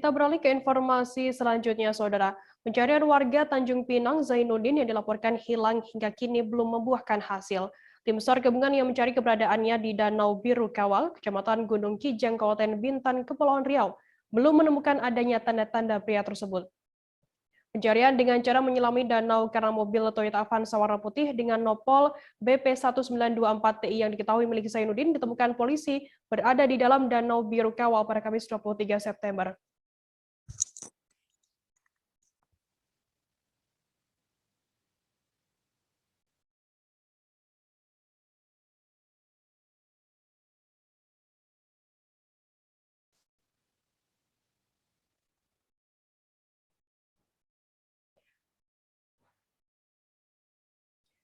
Kita beralih ke informasi selanjutnya, Saudara. Pencarian warga Tanjung Pinang Zainuddin yang dilaporkan hilang hingga kini belum membuahkan hasil. Tim SAR gabungan yang mencari keberadaannya di Danau Biru Kawal, Kecamatan Gunung Kijang, Kabupaten Bintan, Kepulauan Riau, belum menemukan adanya tanda-tanda pria tersebut. Pencarian dengan cara menyelami danau karena mobil Toyota Avanza warna putih dengan nopol BP1924TI yang diketahui milik Zainuddin ditemukan polisi berada di dalam Danau Biru Kawal pada Kamis 23 September.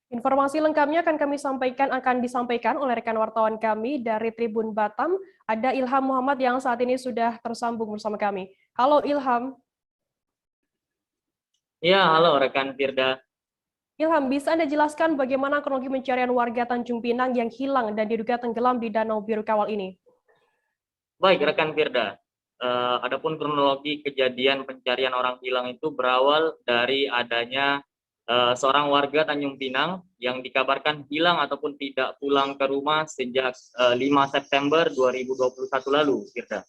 Informasi lengkapnya akan disampaikan oleh rekan wartawan kami dari Tribun Batam. Ada Ilham Muhammad yang saat ini sudah tersambung bersama kami. Halo Ilham. Ya, halo rekan Firda. Ilham, bisa Anda jelaskan bagaimana kronologi pencarian warga Tanjung Pinang yang hilang dan diduga tenggelam di Danau Biru Kawal ini? Baik rekan Firda. Adapun kronologi kejadian pencarian orang hilang itu berawal dari adanya seorang warga Tanjung Pinang yang dikabarkan hilang ataupun tidak pulang ke rumah sejak 5 September 2021 lalu, Firda.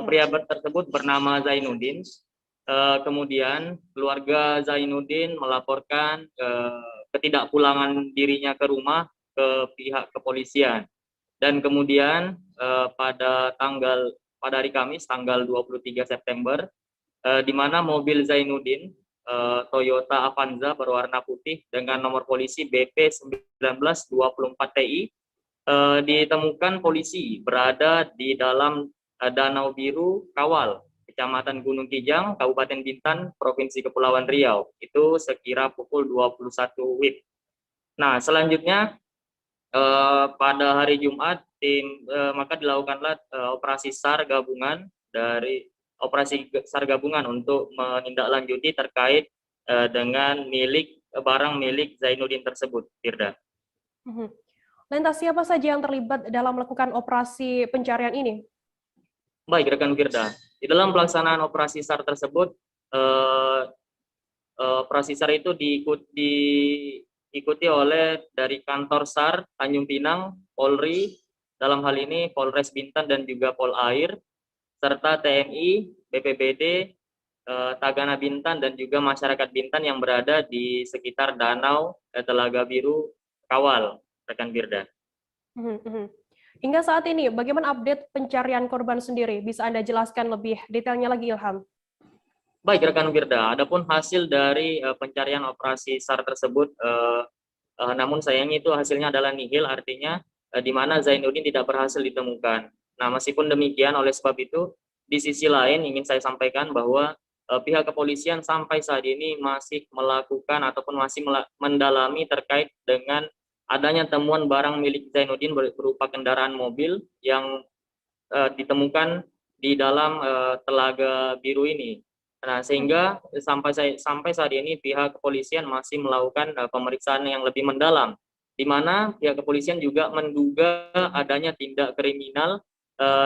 Pria tersebut bernama Zainuddin. Kemudian keluarga Zainuddin melaporkan ketidakpulangan dirinya ke rumah ke pihak kepolisian. Dan kemudian pada hari Kamis tanggal 23 September di mana mobil Zainuddin Toyota Avanza berwarna putih dengan nomor polisi BP1924TI ditemukan polisi berada di dalam Danau Biru Kawal, Kecamatan Gunung Kijang, Kabupaten Bintan, Provinsi Kepulauan Riau. Itu sekira pukul 21 WIB. Nah, selanjutnya pada hari Jumat maka dilakukanlah operasi SAR gabungan untuk menindaklanjuti terkait dengan barang milik Zainuddin tersebut, Firda. Lantas siapa saja yang terlibat dalam melakukan operasi pencarian ini? Baik, rekan Firda. Di dalam pelaksanaan operasi SAR tersebut, operasi SAR itu diikuti oleh dari kantor SAR Tanjung Pinang, Polri, dalam hal ini Polres Bintan dan juga Polair, serta TNI, BPBD, Tagana Bintan dan juga masyarakat Bintan yang berada di sekitar Danau Telaga Biru Kawal, rekan Firda. Hingga saat ini, bagaimana update pencarian korban sendiri? Bisa Anda jelaskan lebih detailnya lagi, Ilham? Baik, rekan Firda. Adapun hasil dari pencarian operasi SAR tersebut, namun sayangnya itu hasilnya adalah nihil, artinya di mana Zainuddin tidak berhasil ditemukan. Nah, meskipun demikian, oleh sebab itu, di sisi lain ingin saya sampaikan bahwa pihak kepolisian sampai saat ini masih melakukan ataupun masih mendalami terkait dengan adanya temuan barang milik Zainuddin berupa kendaraan mobil yang ditemukan di dalam Telaga Biru ini. Nah, sehingga sampai saat ini pihak kepolisian masih melakukan pemeriksaan yang lebih mendalam, di mana pihak kepolisian juga menduga adanya tindak kriminal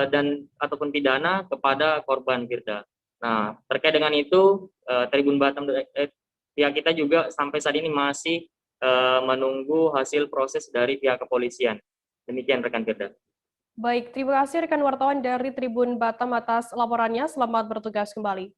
dan ataupun pidana kepada korban, Firda. Nah, terkait dengan itu, Tribun Batam pihak kita juga sampai saat ini masih menunggu hasil proses dari pihak kepolisian. Demikian rekan Firda. Baik, terima kasih rekan wartawan dari Tribun Batam atas laporannya. Selamat bertugas kembali.